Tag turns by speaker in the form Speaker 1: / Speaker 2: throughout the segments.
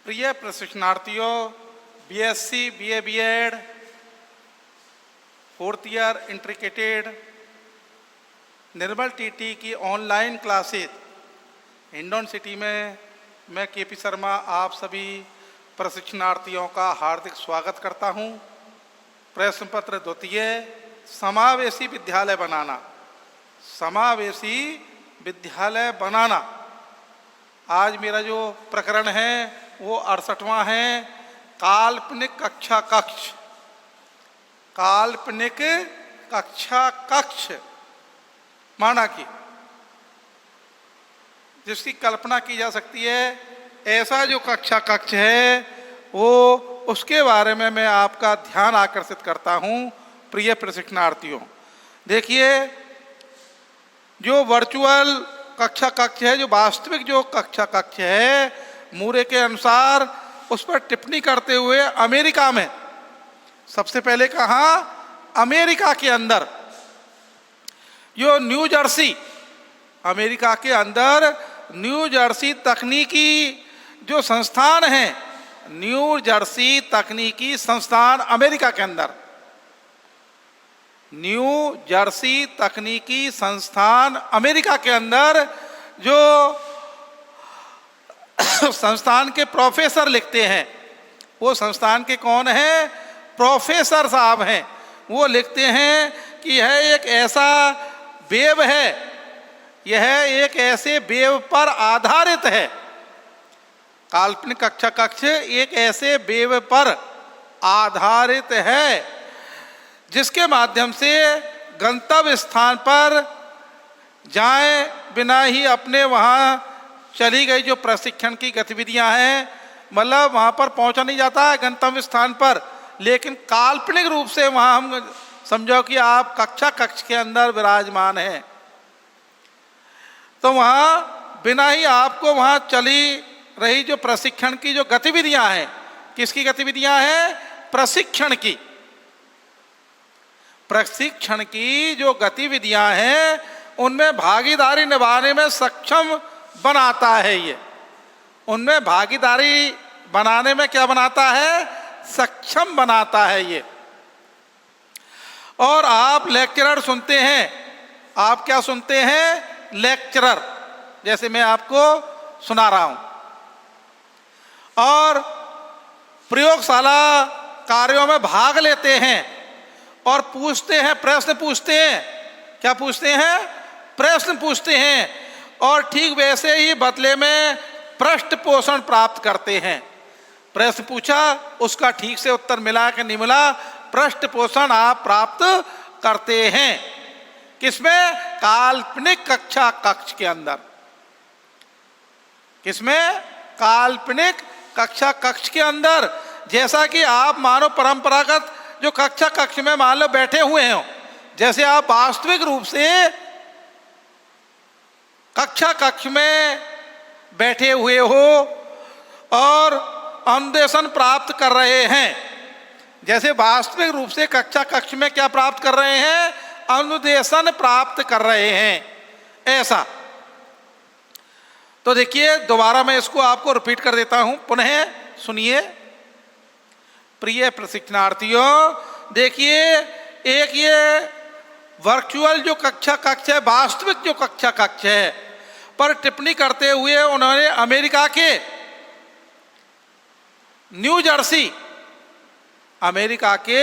Speaker 1: प्रिय प्रशिक्षणार्थियों, BSc, BA, BEd, fourth year integrated Nirmal TT की ऑनलाइन क्लासेस हिंडौन सिटी में मैं केपी शर्मा आप सभी प्रशिक्षणार्थियों का हार्दिक स्वागत करता हूं। प्रश्न पत्र द्वितीय, समावेशी विद्यालय बनाना। समावेशी विद्यालय बनाना आज मेरा जो प्रकरण है वो 68वां है। काल्पनिक कक्षा कक्ष। काल्पनिक कक्षा कक्ष माना कि जिसकी कल्पना की जा सकती है, ऐसा जो कक्षा कक्ष है वो उसके बारे में मैं आपका ध्यान आकर्षित करता हूं। प्रिय प्रशिक्षणार्थियों, देखिए, जो वर्चुअल कक्षा कक्ष है, जो वास्तविक जो कक्षा कक्ष है, मूरे के अनुसार उस पर टिप्पणी करते हुए अमेरिका में सबसे पहले कहा, अमेरिका के अंदर जो न्यू जर्सी, अमेरिका के अंदर न्यू जर्सी तकनीकी जो संस्थान है, न्यू जर्सी तकनीकी संस्थान अमेरिका के अंदर, न्यू जर्सी तकनीकी संस्थान अमेरिका के अंदर जो संस्थान के प्रोफेसर लिखते हैं, वो संस्थान के कौन हैं? प्रोफेसर साहब हैं। वो लिखते हैं कि यह एक ऐसा वेब है, यह एक ऐसे वेब पर आधारित है। काल्पनिक कक्षा कक्ष एक ऐसे वेब पर आधारित है जिसके माध्यम से गंतव्य स्थान पर जाए बिना ही अपने वहाँ चली गई जो प्रशिक्षण की गतिविधियां हैं, मतलब वहाँ पर पहुँचा नहीं जाता है गंतव्य स्थान पर, लेकिन काल्पनिक रूप से वहाँ हम समझो कि आप कक्षा कक्ष के अंदर विराजमान हैं, तो वहाँ बिना ही आपको वहाँ चली रही जो प्रशिक्षण की जो गतिविधियां हैं, किसकी गतिविधियां हैं? प्रशिक्षण की। प्रशिक्षण की जो गतिविधियां हैं उनमें भागीदारी निभाने में सक्षम बनाता है। ये उनमें भागीदारी बनाने में क्या बनाता है? सक्षम बनाता है ये। और आप लेक्चरर सुनते हैं, आप क्या सुनते हैं? लेक्चरर, जैसे मैं आपको सुना रहा हूं, और प्रयोगशाला कार्यों में भाग लेते हैं और पूछते हैं, प्रश्न पूछते हैं। क्या पूछते हैं? प्रश्न पूछते हैं, और ठीक वैसे ही बदले में पृष्ठ पोषण प्राप्त करते हैं। प्रश्न पूछा, उसका ठीक से उत्तर मिला कि नहीं मिला, पृष्ठ पोषण आप प्राप्त करते हैं। किसमें? काल्पनिक कक्षा कक्ष के अंदर। किसमें? काल्पनिक कक्षा कक्ष के अंदर। जैसा कि आप मानो परंपरागत जो कक्षा कक्ष में मान लो बैठे हुए हो, जैसे आप वास्तविक रूप से कक्षा कक्ष में बैठे हुए हो और अनुदेशन प्राप्त कर रहे हैं, जैसे वास्तविक रूप से कक्षा कक्ष में क्या प्राप्त कर रहे हैं? अनुदेशन प्राप्त कर रहे हैं, ऐसा। तो देखिए, दोबारा मैं इसको आपको रिपीट कर देता हूं, पुनः सुनिए। प्रिय प्रशिक्षणार्थियों, देखिए, एक ये वर्चुअल जो कक्षा कक्ष है, वास्तविक जो कक्षा कक्ष है, पर टिप्पणी करते हुए उन्होंने अमेरिका के न्यू जर्सी, अमेरिका के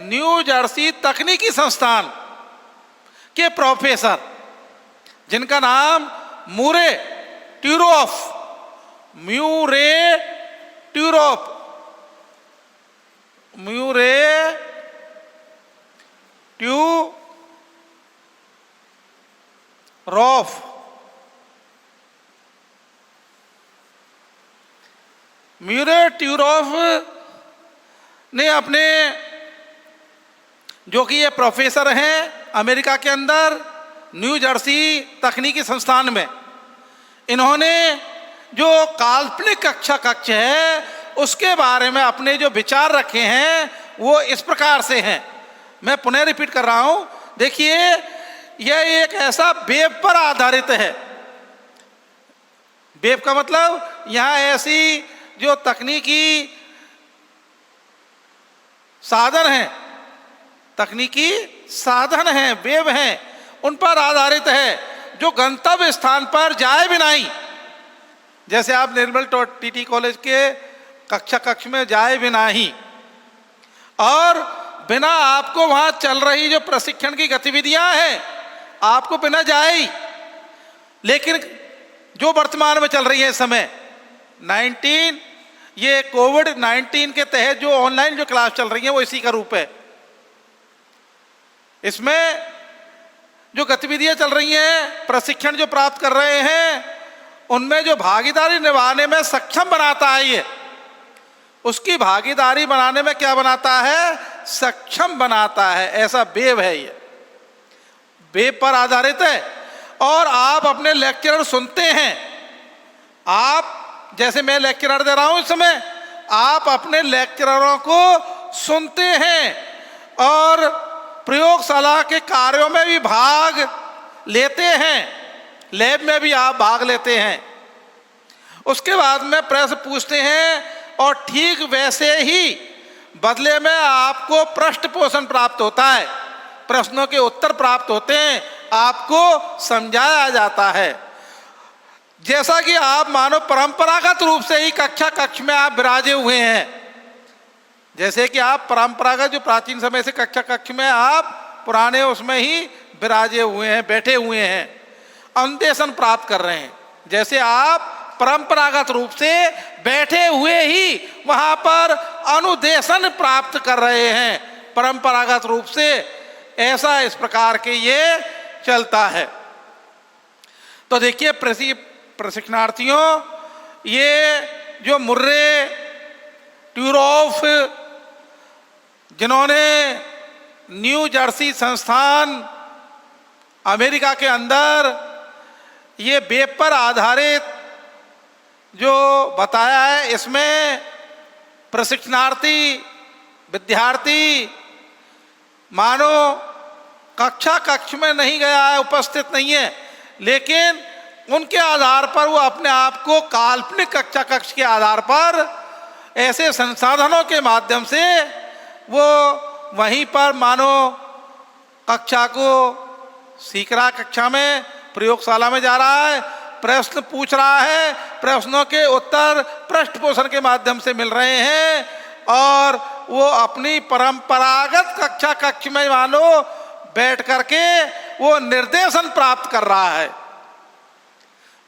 Speaker 1: न्यू जर्सी तकनीकी संस्थान के प्रोफेसर, जिनका नाम मूरे ट्यूरोफ, म्यूरे ट्यूरोफ, म्यूरे ट्यूरोफ, म्यूरे ट्यूरोफ ने अपने, जो कि ये प्रोफेसर हैं अमेरिका के अंदर न्यू जर्सी तकनीकी संस्थान में, इन्होंने जो काल्पनिक कक्षा कक्ष है उसके बारे में अपने जो विचार रखे हैं वो इस प्रकार से हैं। मैं पुनः रिपीट कर रहा हूं। देखिए, यह एक ऐसा वेब पर आधारित है। वेब का मतलब यहाँ ऐसी जो तकनीकी साधन हैं, तकनीकी साधन हैं, वेब हैं, उन पर आधारित है, जो गंतव्य स्थान पर जाए भी नहीं। जैसे आप निर्मल टीटी कॉलेज के कक्ष में जाए भी नहीं और बिना आपको वहाँ चल रही जो प्रशिक्षण की गतिविधियाँ हैं आपको बिना जाए ही, लेकिन जो वर्तमान में चल रही है इस समय ये कोविड-19 के तहत जो ऑनलाइन जो क्लास चल रही है वो इसी का रूप है। इसमें जो गतिविधियां चल रही हैं, प्रशिक्षण जो प्राप्त कर रहे हैं, उनमें जो भागीदारी निभाने में सक्षम बनाता है, ये उसकी भागीदारी बनाने में क्या बनाता है, सक्षम बनाता है। ऐसा वेब है, ये वेब पर आधारित है। और आप अपने लेक्चर सुनते हैं, आप जैसे मैं लेक्चर दे रहा हूं इस समय, आप अपने लेक्चरों को सुनते हैं और प्रयोगशाला के कार्यों में भी भाग लेते हैं, लैब में भी आप भाग लेते हैं। उसके बाद में प्रश्न पूछते हैं और ठीक वैसे ही बदले में आपको पृष्ठ पोषण प्राप्त होता है, प्रश्नों के उत्तर प्राप्त होते हैं, आपको समझाया जाता है। जैसा कि आप मानो परंपरागत रूप से ही कक्ष में आप विराजे हुए हैं, जैसे कि आप परंपरागत जो प्राचीन समय से कक्ष में आप पुराने उसमें ही विराजे हुए हैं, बैठे हुए हैं, अनुदेशन प्राप्त कर रहे हैं। जैसे आप परंपरागत रूप से बैठे हुए ही वहाँ पर अनुदेशन प्राप्त कर रहे हैं, परंपरागत रूप से ऐसा इस प्रकार के ये चलता है। तो देखिए प्रशिक्षणार्थियों, ये जो मुर्रे ट्यूरोफ, जिन्होंने न्यू जर्सी संस्थान अमेरिका के अंदर ये वेब पर आधारित जो बताया है, इसमें प्रशिक्षणार्थी विद्यार्थी मानो कक्ष में नहीं गया है, उपस्थित नहीं है, लेकिन उनके आधार पर वो अपने आप को काल्पनिक कक्ष के आधार पर ऐसे संसाधनों के माध्यम से वो वहीं पर मानो कक्षा को सीख रहा, कक्षा में प्रयोगशाला में जा रहा है, प्रश्न पूछ रहा है, प्रश्नों के उत्तर पृष्ठ पोषण के माध्यम से मिल रहे हैं और वो अपनी परंपरागत कक्ष में मानो बैठ करके वो निर्देशन प्राप्त कर रहा है।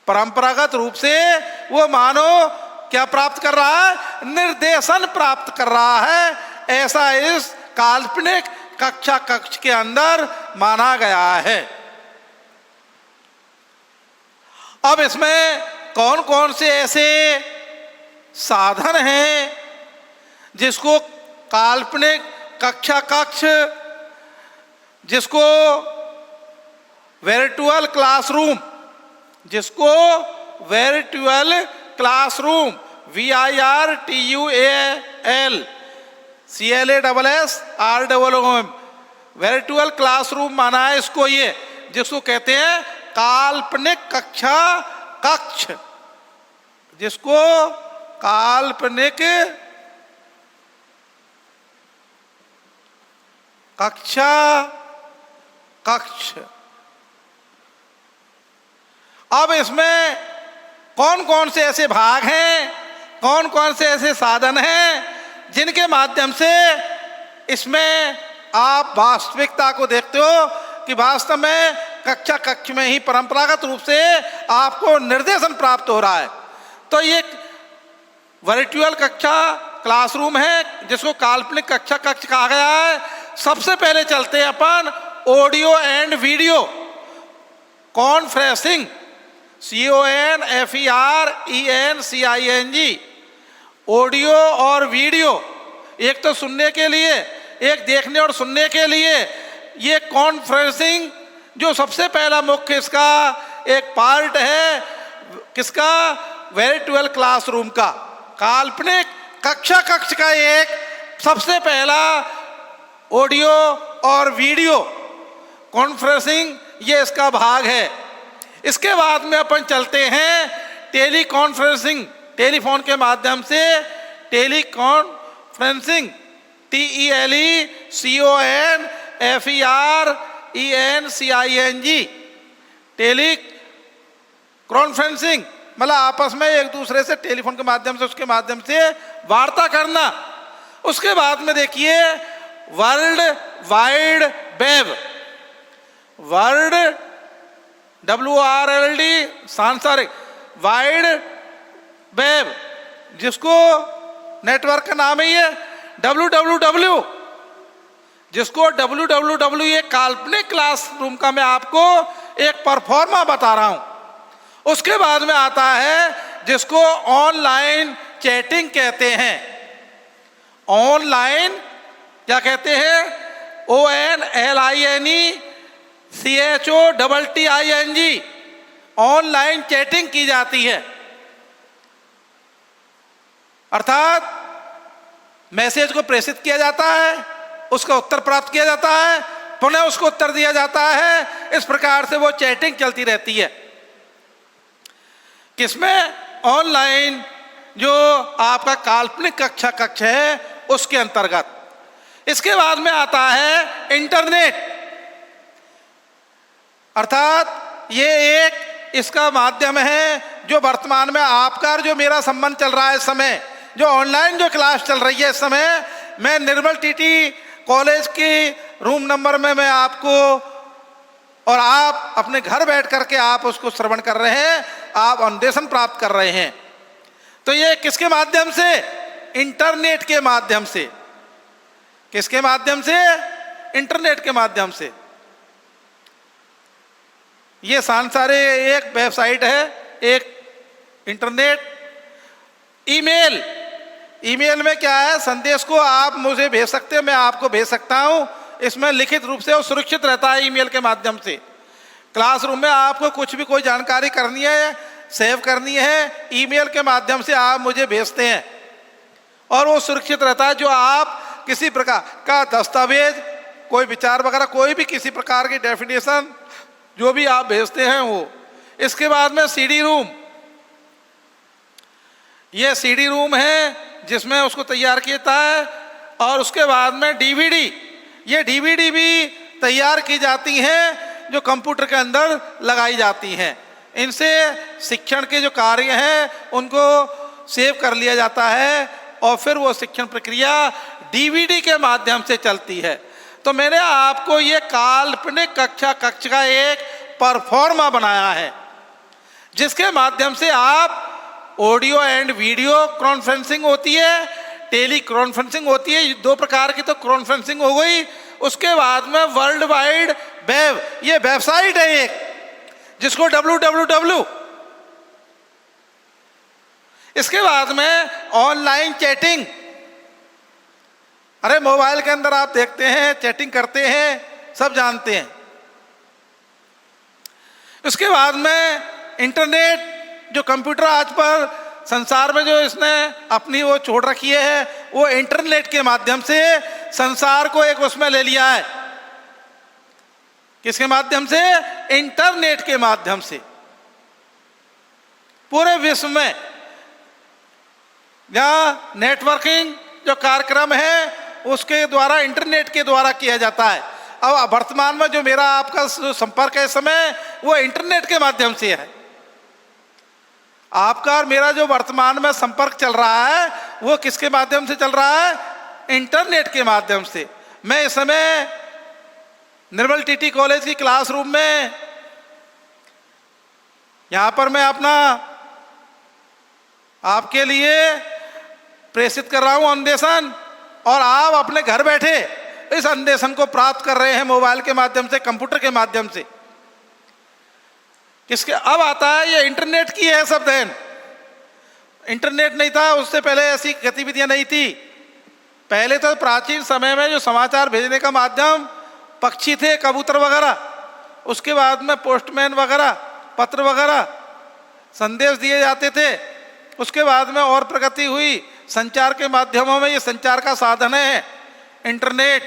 Speaker 1: परंपरागत रूप से वो मानो क्या प्राप्त कर रहा है, निर्देशन प्राप्त कर रहा है। ऐसा इस काल्पनिक कक्ष के अंदर माना गया है। अब इसमें कौन कौन से ऐसे साधन हैं जिसको काल्पनिक कक्ष, जिसको वर्चुअल क्लासरूम, जिसको virtual classroom VIRTUAL virtual classroom माना है इसको, ये जिसको कहते हैं काल्पनिक कक्ष, जिसको काल्पनिक कक्ष। अब इसमें कौन कौन से ऐसे भाग हैं, कौन कौन से ऐसे साधन हैं जिनके माध्यम से इसमें आप वास्तविकता को देखते हो कि वास्तव में कक्ष में ही परंपरागत रूप से आपको निर्देशन प्राप्त हो रहा है। तो ये वर्चुअल क्लासरूम है जिसको काल्पनिक कक्ष कहा गया है। सबसे पहले चलते हैं अपन audio and video conferencing, CONFERENCING, audio और वीडियो, एक तो सुनने के लिए, एक देखने और सुनने के लिए। ये कॉन्फ्रेंसिंग जो सबसे पहला मुख्य इसका एक पार्ट है, किसका, वर्चुअल क्लासरूम का, काल्पनिक कक्ष का एक सबसे पहला ऑडियो और वीडियो कॉन्फ्रेंसिंग, ये इसका भाग है। इसके बाद में अपन चलते हैं टेली कॉन्फ्रेंसिंग टेलीफोन के माध्यम से टेलीकॉन्फ्रेंसिंग, TELECONFERENCING, टेलीकॉन्फ्रेंसिंग मतलब आपस में एक दूसरे से टेलीफोन के माध्यम से, उसके माध्यम से वार्ता करना। उसके बाद में देखिए world wide web, world WORLD सांसारिक वाइड वेब, जिसको नेटवर्क का नाम ही है www, जिसको www ये काल्पनिक क्लासरूम का मैं आपको एक परफॉर्मा बता रहा हूं। उसके बाद में आता है जिसको ऑनलाइन चैटिंग कहते हैं। ऑनलाइन क्या कहते हैं? ONLINE ऑनलाइन चैटिंग की जाती है, अर्थात मैसेज को प्रेषित किया जाता है, उसका उत्तर प्राप्त किया जाता है, पुनः उसको उत्तर दिया जाता है। इस प्रकार से वो चैटिंग चलती रहती है। किसमें? ऑनलाइन जो आपका काल्पनिक कक्ष है उसके अंतर्गत। इसके बाद में आता है इंटरनेट, अर्थात ये एक इसका माध्यम है जो वर्तमान में आपका और जो मेरा संबंध चल रहा है इस समय, जो ऑनलाइन जो क्लास चल रही है इस समय, मैं निर्मल टीटी कॉलेज की रूम नंबर में मैं आपको और आप अपने घर बैठ करके आप उसको श्रवण कर रहे हैं, आप अन्वेषण प्राप्त कर रहे हैं। तो ये किसके माध्यम से? इंटरनेट के माध्यम से। किसके माध्यम से? इंटरनेट के माध्यम से। ये सांसारे एक वेबसाइट है, एक इंटरनेट। ईमेल, ईमेल में क्या है? संदेश को आप मुझे भेज सकते हो, मैं आपको भेज सकता हूं। इसमें लिखित रूप से और सुरक्षित रहता है ईमेल के माध्यम से। क्लासरूम में आपको कुछ भी कोई जानकारी करनी है, सेव करनी है, ईमेल के माध्यम से आप मुझे भेजते हैं और वो सुरक्षित रहता है। जो आप किसी प्रकार का दस्तावेज, कोई विचार वगैरह, कोई भी किसी प्रकार की डेफिनेशन जो भी आप भेजते हैं वो। इसके बाद में CD रूम, ये CD रूम है जिसमें उसको तैयार किया जाता है। और उसके बाद में DVD, ये DVD भी तैयार की जाती हैं जो कंप्यूटर के अंदर लगाई जाती हैं। इनसे शिक्षण के जो कार्य हैं उनको सेव कर लिया जाता है और फिर वो शिक्षण प्रक्रिया DVD के माध्यम से चलती है। तो मैंने आपको ये काल्पनिक कक्ष का एक परफॉर्मा बनाया है जिसके माध्यम से आप ऑडियो एंड वीडियो कॉन्फ्रेंसिंग होती है, टेली कॉन्फ्रेंसिंग होती है। दो प्रकार की तो कॉन्फ्रेंसिंग हो गई। उसके बाद में वर्ल्ड वाइड वेब, ये वेबसाइट है एक जिसको www। इसके बाद में ऑनलाइन चैटिंग, अरे मोबाइल के अंदर आप देखते हैं, चैटिंग करते हैं, सब जानते हैं। उसके बाद में इंटरनेट, जो कंप्यूटर आज पर संसार में जो इसने अपनी वो छोड़ रखी है, वो इंटरनेट के माध्यम से संसार को एक उसमें ले लिया है। किसके माध्यम से? इंटरनेट के माध्यम से। पूरे विश्व में जहाँ नेटवर्किंग जो कार्यक्रम है उसके द्वारा, इंटरनेट के द्वारा किया जाता है। अब वर्तमान में जो मेरा आपका संपर्क है इस समय, वो इंटरनेट के माध्यम से है। आपका और मेरा जो वर्तमान में संपर्क चल रहा है वो किसके माध्यम से चल रहा है? इंटरनेट के माध्यम से। मैं इस समय निर्मल टीटी कॉलेज की क्लासरूम में, यहाँ पर मैं अपना आपके लिए प्रेषित कर रहा हूँ अन्वेषण, और आप अपने घर बैठे इस अन्वेषण को प्राप्त कर रहे हैं मोबाइल के माध्यम से, कंप्यूटर के माध्यम से। किसके? अब आता है ये इंटरनेट की है सब देन। इंटरनेट नहीं था, उससे पहले ऐसी गतिविधियां नहीं थी। पहले तो प्राचीन समय में जो समाचार भेजने का माध्यम पक्षी थे, कबूतर वगैरह, उसके बाद में पोस्टमैन वगैरह, पत्र वगैरह, संदेश दिए जाते थे। उसके बाद में और प्रगति हुई संचार के माध्यमों में। ये संचार का साधन है इंटरनेट।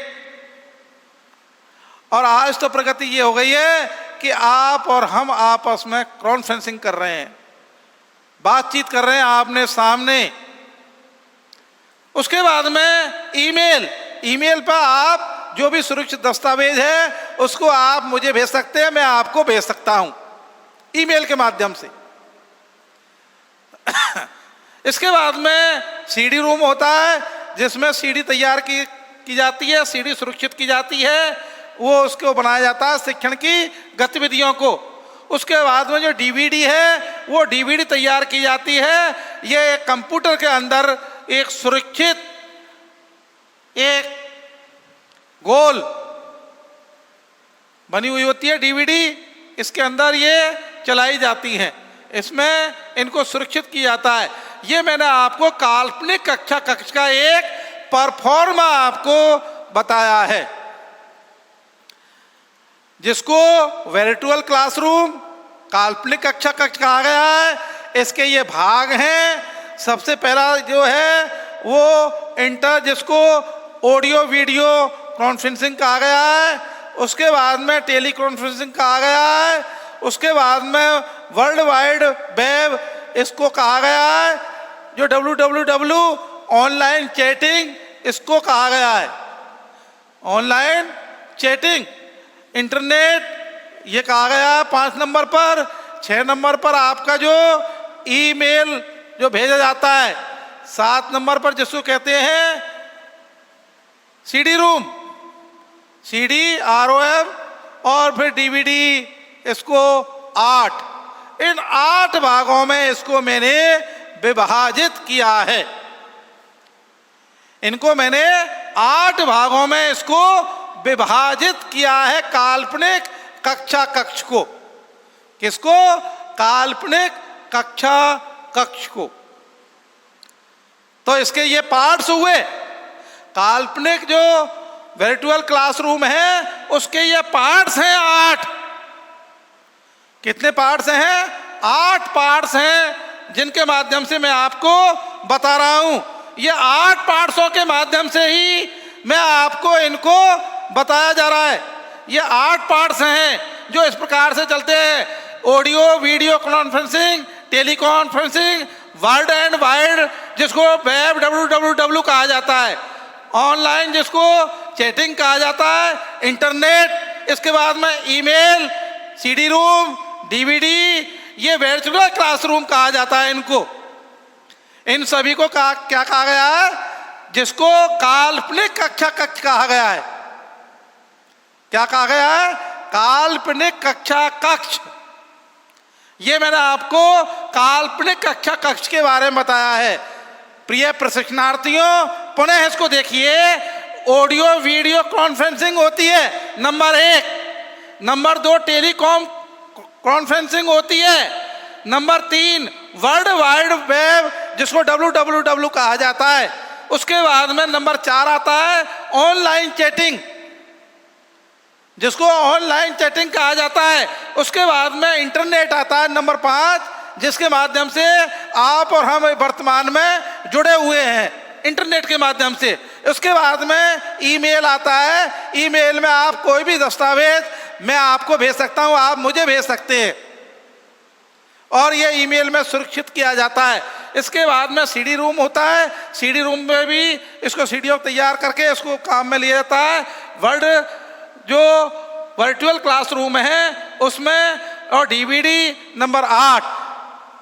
Speaker 1: और आज तो प्रगति ये हो गई है कि आप और हम आपस में कॉन्फ्रेंसिंग कर रहे हैं। बातचीत कर रहे हैं आपने सामने। उसके बाद में ईमेल पर आप जो भी सुरक्षित दस्तावेज है उसको आप मुझे भेज सकते हैं, मैं आपको भेज सकता हूं ईमेल के माध्यम से। इसके बाद में सीडी रूम होता है जिसमें सीडी तैयार की जाती है, सीडी सुरक्षित की जाती है, वो उसको बनाया जाता है शिक्षण की गतिविधियों को। उसके बाद में जो डीवीडी है वो डीवीडी तैयार की जाती है। ये कंप्यूटर के अंदर एक सुरक्षित एक गोल बनी हुई होती है डीवीडी, इसके अंदर ये चलाई जाती हैं, इसमें इनको सुरक्षित किया जाता है। ये मैंने आपको काल्पनिक कक्षा कक्ष का एक परफॉर्मा आपको बताया है, जिसको वर्चुअल क्लासरूम काल्पनिक कक्षा कक्ष कहा गया है। इसके ये भाग हैं। सबसे पहला जो है वो जिसको ऑडियो वीडियो कॉन्फ्रेंसिंग कहा गया है, उसके बाद में टेली कॉन्फ्रेंसिंग कहा गया है, उसके बाद में वर्ल्ड वाइड वेब इसको कहा गया है, जो www ऑनलाइन चैटिंग इसको कहा गया है, ऑनलाइन चैटिंग इंटरनेट ये कहा गया है 5 नंबर पर। 6 नंबर पर आपका जो ईमेल जो भेजा जाता है, 7 नंबर पर जिसको कहते हैं सीडी रूम, सीडी ROM, और फिर डीवीडी इसको 8, इन 8 भागों में इसको मैंने विभाजित किया है। इनको मैंने 8 भागों में इसको विभाजित किया है काल्पनिक कक्षा कक्ष को। किसको? काल्पनिक कक्षा कक्ष को। तो इसके ये पार्ट्स हुए। काल्पनिक जो वर्चुअल क्लासरूम है उसके ये पार्ट्स हैं 8। कितने पार्ट्स हैं? 8 पार्ट्स हैं, जिनके माध्यम से मैं आपको बता रहा हूं। ये 8 पार्ट्सों के माध्यम से ही मैं आपको इनको बताया जा रहा है। ये 8 पार्ट्स हैं जो इस प्रकार से चलते हैं: audio video conferencing, tele conferencing, world and wide जिसको वेब www कहा जाता है, ऑनलाइन जिसको चैटिंग कहा जाता है, इंटरनेट, इसके बाद में ईमेल, सीडी रूम, डीवीडी, ये वर्चुअल क्लासरूम कहा जाता है इनको। इन सभी को क्या कहा गया है? जिसको काल्पनिक कक्षा कक्ष कहा गया है। क्या कहा गया है? काल्पनिक कक्षा कक्ष। ये मैंने आपको काल्पनिक कक्षा कक्ष के बारे में बताया है। प्रिय प्रशिक्षणार्थियों, पुनः इसको देखिए। ऑडियो वीडियो कॉन्फ्रेंसिंग होती है नंबर 1, नंबर 2 टेलीकॉम कॉन्फ्रेंसिंग होती है, नंबर 3 वर्ल्ड वाइड वेब जिसको www कहा जाता है, उसके बाद में नंबर 4 आता है ऑनलाइन चैटिंग जिसको ऑनलाइन चैटिंग कहा जाता है, उसके बाद में इंटरनेट आता है नंबर 5, जिसके माध्यम से आप और हम वर्तमान में जुड़े हुए हैं इंटरनेट के माध्यम से। उसके बाद में ईमेल आता है। ईमेल में आप कोई भी दस्तावेज मैं आपको भेज सकता हूं, आप मुझे भेज सकते हैं, और ये ईमेल में सुरक्षित किया जाता है। इसके बाद में सीडी रूम होता है। सीडी रूम में भी इसको सीडीओ तैयार करके इसको काम में लिया जाता है। जो वर्चुअल क्लासरूम है उसमें, और डीवीडी नंबर 8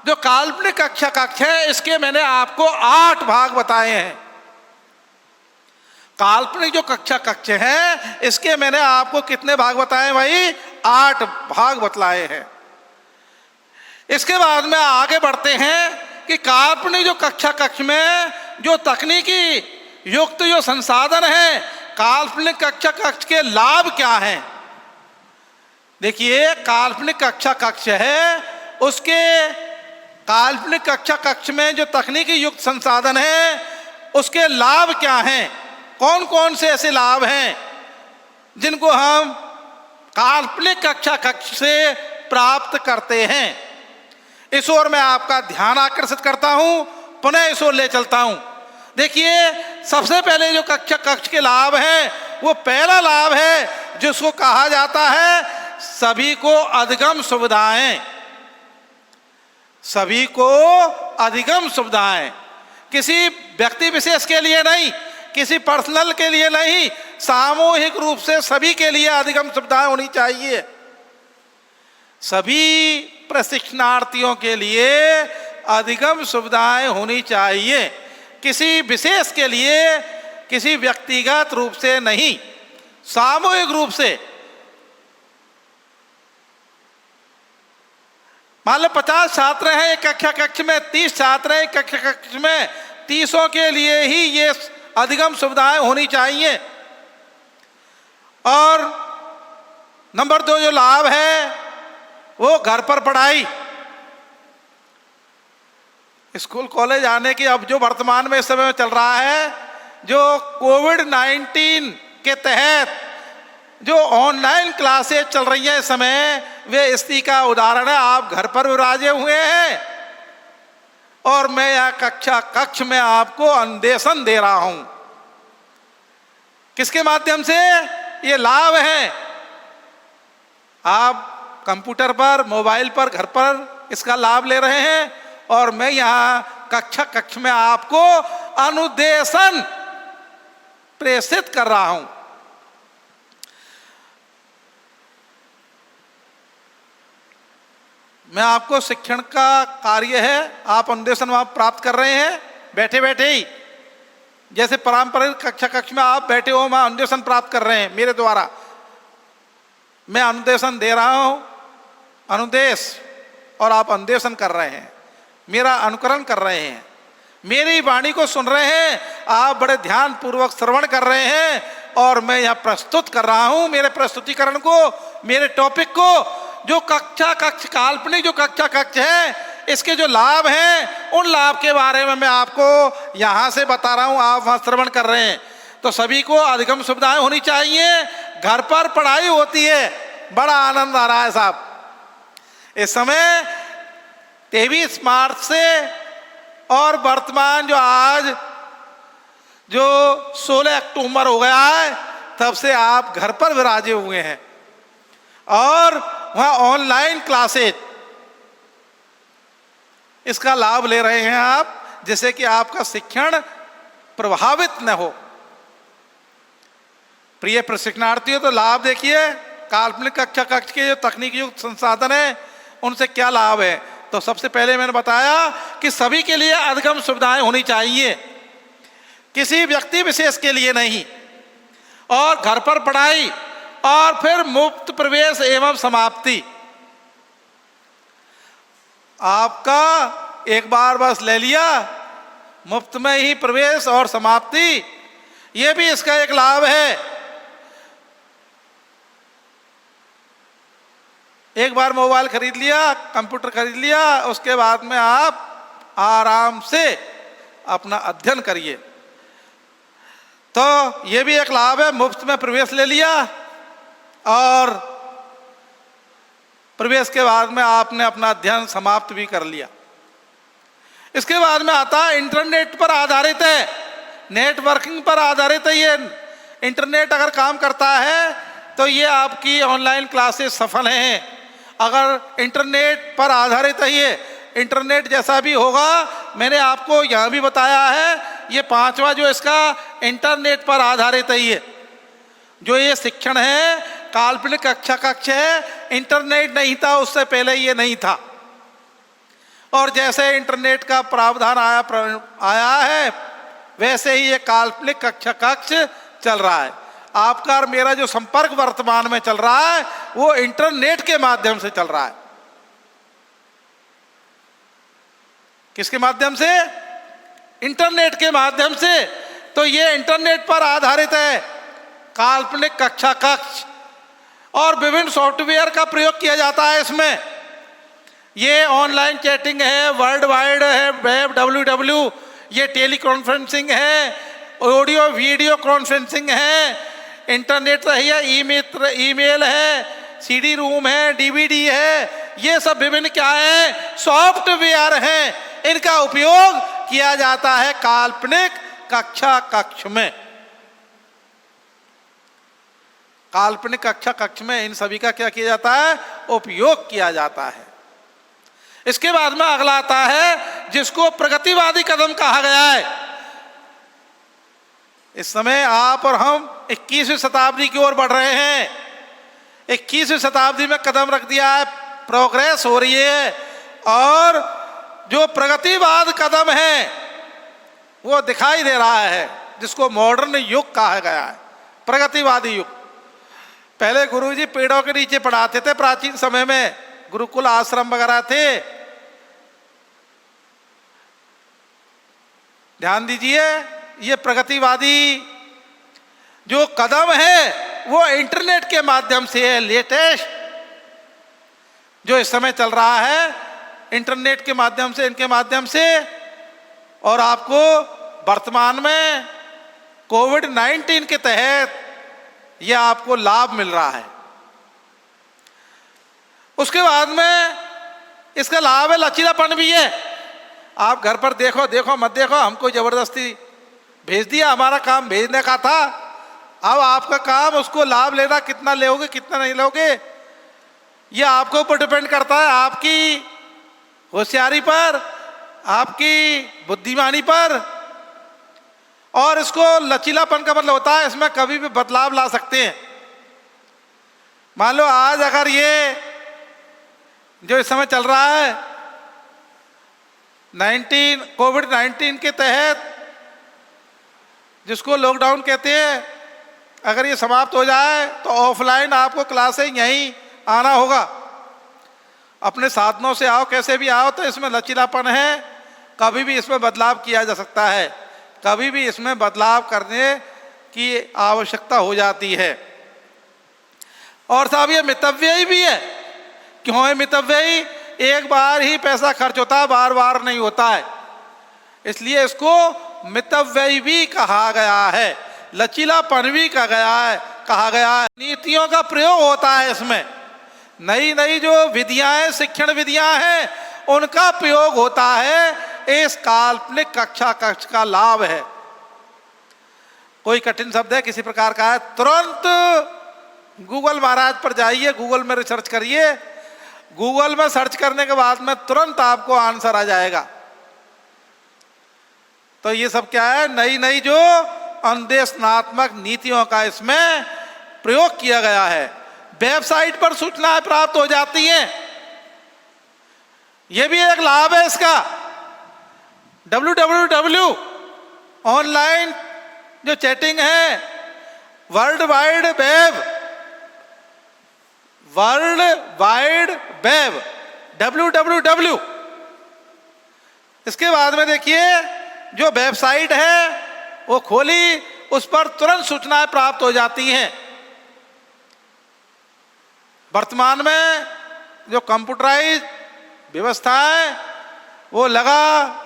Speaker 1: जो काल्पनिक कक्षा कक्ष है, इसके मैंने आपको 8 भाग बताए हैं। काल्पनिक जो कक्षा कक्ष है इसके मैंने आपको कितने भाग बताए भाई? 8 भाग बतलाए हैं। इसके बाद में आगे बढ़ते हैं कि काल्पनिक जो कक्षा कक्ष में जो तकनीकी युक्त जो संसाधन है, काल्पनिक कक्षा कक्ष के लाभ क्या हैं। देखिए, काल्पनिक कक्षा कक्ष है, उसके काल्पनिक कक्षा कक्ष में जो तकनीकी युक्त संसाधन है उसके लाभ क्या हैं, कौन कौन से ऐसे लाभ हैं जिनको हम काल्पनिक कक्षा कक्ष से प्राप्त करते हैं। इस ओर मैं आपका ध्यान आकर्षित करता हूं, पुनः इस ओर ले चलता हूं। देखिए, सबसे पहले जो कक्षा कक्ष के लाभ हैं, वो पहला लाभ है जिसको कहा जाता है सभी को अधिगम सुविधाएं। सभी को अधिगम सुविधाएं, किसी व्यक्ति विशेष के लिए नहीं, किसी पर्सनल के लिए नहीं, सामूहिक रूप से सभी के लिए अधिगम सुविधाएं होनी चाहिए। सभी प्रशिक्षणार्थियों के लिए अधिगम सुविधाएं होनी चाहिए, किसी विशेष के लिए, किसी व्यक्तिगत रूप से नहीं, सामूहिक रूप से। मान लो 50 छात्र हैं एक कक्ष में, 30 छात्र हैं एक कक्ष में, 30 के लिए ही ये अधिगम सुविधाएं होनी चाहिए। और नंबर 2 जो लाभ है वो घर पर पढ़ाई। स्कूल कॉलेज आने की अब जो वर्तमान में इस समय में चल रहा है, जो कोविड-19 के तहत जो ऑनलाइन क्लासेज चल रही हैं इस समय, वे इसी का उदाहरण है। आप घर पर विराजे हुए हैं और मैं यह कक्ष में आपको अंदेशन दे रहा हूं। किसके माध्यम से? ये लाभ है। आप कंप्यूटर पर, मोबाइल पर, घर पर इसका लाभ ले रहे हैं और मैं यहाँ कक्ष में आपको अनुदेशन प्रेषित कर रहा हूं। मैं आपको शिक्षण का कार्य है, आप अनुदेशन वहां प्राप्त कर रहे हैं बैठे बैठे ही। जैसे पारंपरिक कक्ष में आप बैठे हो, मैं अनुदेशन प्राप्त कर रहे हैं मेरे द्वारा। मैं अनुदेशन दे रहा हूं, अनुदेश, और आप अनुदेशन कर रहे हैं, मेरा अनुकरण कर रहे हैं, मेरी वाणी को सुन रहे हैं, आप बड़े ध्यान पूर्वक श्रवण कर रहे हैं और मैं यहां प्रस्तुत कर रहा हूं मेरे प्रस्तुतिकरण को, मेरे टॉपिक को। जो कक्ष काल्पनिक जो कक्ष है, इसके जो लाभ हैं उन लाभ के बारे में मैं आपको यहां से बता रहा हूं, आप वहां श्रवण कर रहे हैं। तो सभी को अधिगम सुविधाएं होनी चाहिए। घर पर पढ़ाई होती है, बड़ा आनंद आ रहा है साहब। इस समय 23 मार्च से और वर्तमान जो आज जो 16 अक्टूबर हो गया है, तब से आप घर पर विराजे हुए हैं और वहां ऑनलाइन क्लासेज इसका लाभ ले रहे हैं आप, जिससे कि आपका शिक्षण प्रभावित न हो। प्रिय प्रशिक्षणार्थियों, तो लाभ देखिए, काल्पनिक कक्ष के जो तकनीकी युक्त संसाधन है उनसे क्या लाभ है। तो सबसे पहले मैंने बताया कि सभी के लिए अधिगम सुविधाएं होनी चाहिए, किसी व्यक्ति विशेष के लिए नहीं, और घर पर पढ़ाई, और फिर मुफ्त प्रवेश एवं समाप्ति। आपका एक बार बस ले लिया, मुफ्त में ही प्रवेश और समाप्ति, ये भी इसका एक लाभ है। एक बार मोबाइल खरीद लिया, कंप्यूटर खरीद लिया, उसके बाद में आप आराम से अपना अध्ययन करिए। तो ये भी एक लाभ है, मुफ्त में प्रवेश ले लिया और प्रवेश के बाद में आपने अपना अध्ययन समाप्त भी कर लिया। इसके बाद में आता है इंटरनेट पर आधारित है, नेटवर्किंग पर आधारित है। ये इंटरनेट अगर काम करता है तो ये आपकी ऑनलाइन क्लासेस सफल हैं। अगर इंटरनेट पर आधारित है, ये इंटरनेट जैसा भी होगा, मैंने आपको यहाँ भी बताया है, ये 5वां जो इसका इंटरनेट पर आधारित है। ये जो ये शिक्षण है काल्पनिक कक्ष है, इंटरनेट नहीं था उससे पहले, ये नहीं था। और जैसे इंटरनेट का प्रावधान आया है, वैसे ही ये काल्पनिक कक्ष चल रहा है। आपका और मेरा जो संपर्क वर्तमान में चल रहा है वो इंटरनेट के माध्यम से चल रहा है। किसके माध्यम से? इंटरनेट के माध्यम से। तो ये इंटरनेट पर आधारित है काल्पनिक कक्ष, और विभिन्न सॉफ्टवेयर का प्रयोग किया जाता है इसमें। ये ऑनलाइन चैटिंग है, वर्ल्ड वाइड है, वेब WW, ये टेली कॉन्फ्रेंसिंग है, ऑडियो वीडियो कॉन्फ्रेंसिंग है, इंटरनेट है, ईमेल है, CD रूम है, DVD है, ये सब विभिन्न क्या है? सॉफ्टवेयर हैं। इनका उपयोग किया जाता है काल्पनिक कक्ष में। काल्पनिक कक्ष में इन सभी का क्या किया जाता है? उपयोग किया जाता है। इसके बाद में अगला आता है जिसको प्रगतिवादी कदम कहा गया है। इस समय आप और हम 21वीं शताब्दी की ओर बढ़ रहे हैं। 21वीं शताब्दी में कदम रख दिया है, प्रोग्रेस हो रही है, और जो प्रगतिवाद कदम है वो दिखाई दे रहा है, जिसको मॉडर्न युग कहा गया है, प्रगतिवादी युग। पहले गुरुजी पेड़ों के नीचे पढ़ाते थे, प्राचीन समय में गुरुकुल आश्रम वगैरह थे। ध्यान दीजिए, ये प्रगतिवादी जो कदम है वो इंटरनेट के माध्यम से है। लेटेस्ट जो इस समय चल रहा है इंटरनेट के माध्यम से, इनके माध्यम से, और आपको वर्तमान में कोविड-19 के तहत ये आपको लाभ मिल रहा है। उसके बाद में इसका लाभ है लचीलापन भी है। आप घर पर देखो देखो मत देखो, हमको जबरदस्ती भेज दिया, हमारा काम भेजने का था, अब आपका काम उसको लाभ लेना, कितना लोगे कितना नहीं लोगे ये आपके ऊपर डिपेंड करता है, आपकी होशियारी पर, आपकी बुद्धिमानी पर। और इसको लचीलापन का मतलब होता है इसमें कभी भी बदलाव ला सकते हैं। मान लो आज अगर ये जो इस समय चल रहा है कोविड-19 के तहत, जिसको लॉकडाउन कहते हैं, अगर ये समाप्त हो जाए तो ऑफलाइन आपको क्लासें यहीं आना होगा। अपने साधनों से आओ, कैसे भी आओ, तो इसमें लचीलापन है, कभी भी इसमें बदलाव किया जा सकता है, कभी भी इसमें बदलाव करने की आवश्यकता हो जाती है। और साहब ये मितव्ययी भी है। क्यों है मितव्ययी? एक बार ही पैसा खर्च होता है, बार बार नहीं होता है, इसलिए इसको मितव्ययी भी कहा गया है, लचीलापन भी कहा गया है। नीतियों का प्रयोग होता है इसमें, नई नई जो विधियाएं, शिक्षण विधियां हैं, उनका प्रयोग होता है। इस काल्पनिक कक्ष का लाभ है। कोई कठिन शब्द है, किसी प्रकार का है, तुरंत गूगल महाराज पर जाइए, गूगल में रिसर्च करिए, गूगल में सर्च करने के बाद में तुरंत आपको आंसर आ जाएगा। तो ये सब क्या है? नई नई जो अनुदेशनात्मक नीतियों का इसमें प्रयोग किया गया है। वेबसाइट पर सूचनाएं प्राप्त हो जाती हैं, यह भी एक लाभ है इसका। www ऑनलाइन जो चैटिंग है, वर्ल्ड वाइड वेब www। इसके बाद में देखिए जो वेबसाइट है वो खोली, उस पर तुरंत सूचनाएं प्राप्त हो जाती हैं। वर्तमान में जो कंप्यूटराइज व्यवस्था है वो लगा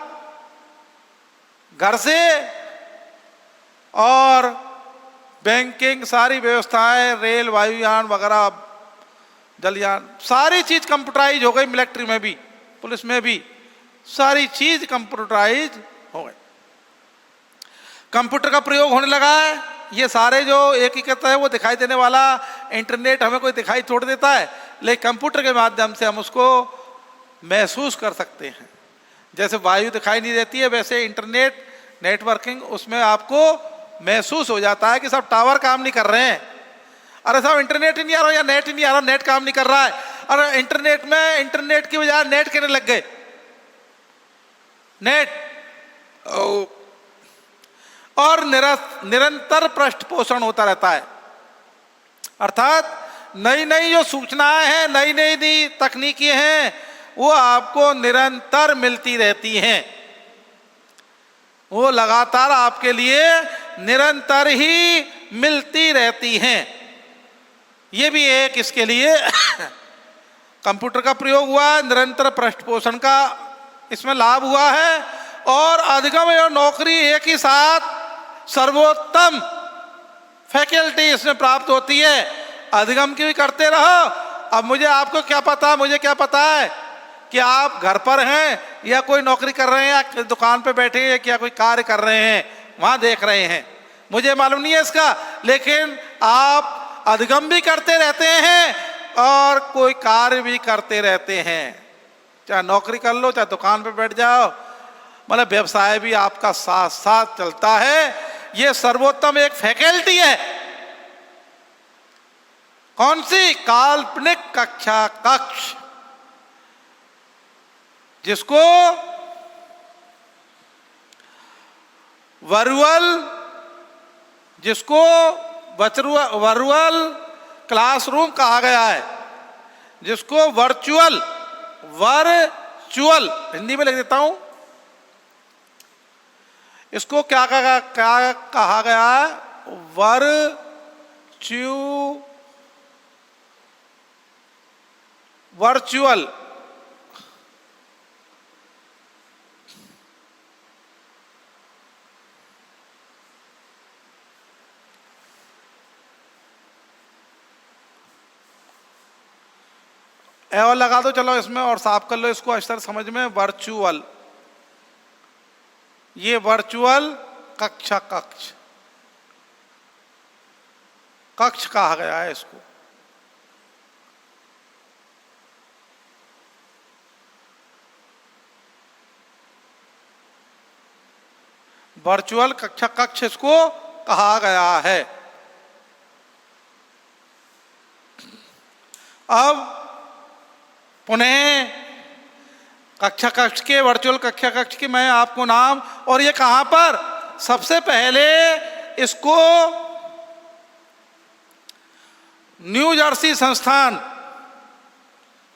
Speaker 1: घर से, और बैंकिंग सारी व्यवस्थाएं, रेल, वायुयान वगैरह, जलयान, सारी चीज कंप्यूटराइज हो गई। मिलिट्री में भी, पुलिस में भी सारी चीज कंप्यूटराइज हो गई, कंप्यूटर का प्रयोग होने लगा है। ये सारे जो एकीकृत है वो दिखाई देने वाला इंटरनेट हमें कोई दिखाई छोड़ देता है, लेकिन कंप्यूटर के माध्यम से हम उसको महसूस कर सकते हैं। जैसे वायु दिखाई नहीं देती है, वैसे इंटरनेट नेटवर्किंग उसमें आपको महसूस हो जाता है कि सब टावर काम नहीं कर रहे हैं। अरे साहब इंटरनेट ही नहीं आ रहा, या नेट ही नहीं आ रहा, नेट काम नहीं कर रहा है। अरे इंटरनेट में इंटरनेट की बजाय नेट कहने लग गए, नेट। और निरंतर पृष्ठ पोषण होता रहता है, अर्थात नई नई जो सूचनाएं हैं, नई नई तकनीकी हैं, वो आपको निरंतर मिलती रहती हैं। वो लगातार आपके लिए निरंतर ही मिलती रहती हैं। ये भी एक इसके लिए कंप्यूटर का प्रयोग हुआ है, निरंतर पृष्ठ पोषण का इसमें लाभ हुआ है, और अधिगम और नौकरी एक ही साथ सर्वोत्तम फैकल्टी इसमें प्राप्त होती है। अधिगम की भी करते रहो। अब मुझे आपको क्या पता, मुझे क्या पता है कि आप घर पर हैं या कोई नौकरी कर रहे हैं, या दुकान पे बैठे हैं, या कोई कार्य कर रहे हैं, वहां देख रहे हैं, मुझे मालूम नहीं है इसका। लेकिन आप अधिगम भी करते रहते हैं और कोई कार्य भी करते रहते हैं, चाहे नौकरी कर लो, चाहे दुकान पे बैठ जाओ, मतलब व्यवसाय भी आपका साथ साथ चलता है। ये सर्वोत्तम एक फैकल्टी है। कौन सी? काल्पनिक कक्षा कक्ष, जिसको वर्चुअल क्लासरूम कहा गया है, जिसको वर्चुअल हिंदी में लिख देता हूं, इसको क्या कहा गया है? वर्चुअल और लगा दो, चलो इसमें और साफ कर लो इसको अक्षर समझ में। वर्चुअल, ये वर्चुअल कक्षा कक्ष कहा गया है इसको। वर्चुअल कक्षा कक्ष इसको कहा गया है। अब पुनः कक्षा कक्ष के, वर्चुअल कक्षा कक्ष के मैं आपको नाम, और ये कहां पर? सबसे पहले इसको न्यू जर्सी संस्थान,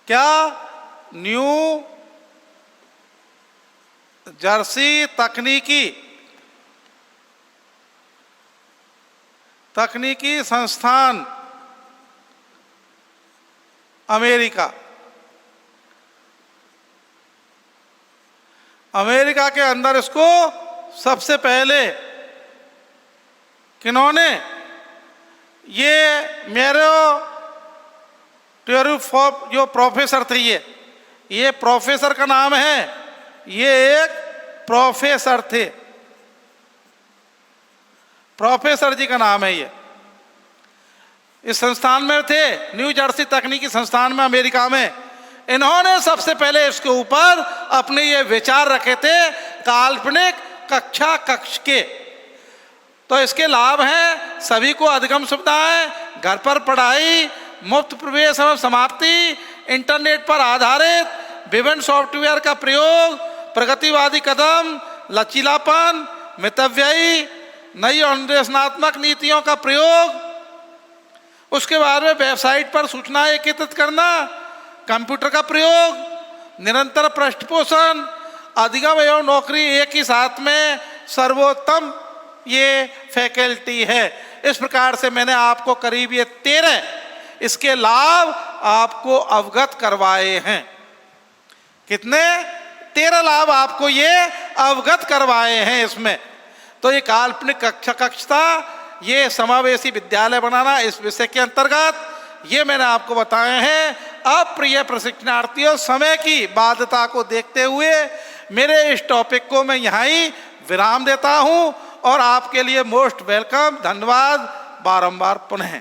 Speaker 1: क्या? न्यू जर्सी तकनीकी संस्थान अमेरिका के अंदर इसको सबसे पहले किन्होंने? ये मेरे जो प्रोफेसर थे, ये प्रोफेसर का नाम है, ये एक प्रोफेसर थे, प्रोफेसर जी का नाम है। ये इस संस्थान में थे, न्यू जर्सी तकनीकी संस्थान में अमेरिका में। इन्होंने सबसे पहले इसके ऊपर अपने ये विचार रखे थे काल्पनिक कक्षा कक्ष के। तो इसके लाभ हैं, सभी को अधिगम सुविधाएं, घर पर पढ़ाई, मुफ्त प्रवेश एवं समाप्ति, इंटरनेट पर आधारित विभिन्न सॉफ्टवेयर का प्रयोग, प्रगतिवादी कदम, लचीलापन, मितव्ययी, नई अन्वेषणात्मक नीतियों का प्रयोग, उसके बाद में वेबसाइट पर सूचनाएं एकत्रित करना, कंप्यूटर का प्रयोग, निरंतर पृष्ठपोषण, अधिगम एवं नौकरी एक ही साथ में सर्वोत्तम ये फैकल्टी है। इस प्रकार से मैंने आपको करीब ये 13 इसके लाभ आपको अवगत करवाए हैं। कितने? 13 लाभ आपको ये अवगत करवाए हैं इसमें। तो ये काल्पनिक कक्षा कक्ष था, ये समावेशी विद्यालय बनाना, इस विषय के अंतर्गत ये मैंने आपको बताए हैं। अब प्रिय प्रशिक्षणार्थियों, समय की बाध्यता को देखते हुए मेरे इस टॉपिक को मैं यहाँ ही विराम देता हूँ और आपके लिए मोस्ट वेलकम। धन्यवाद बारंबार पुनः।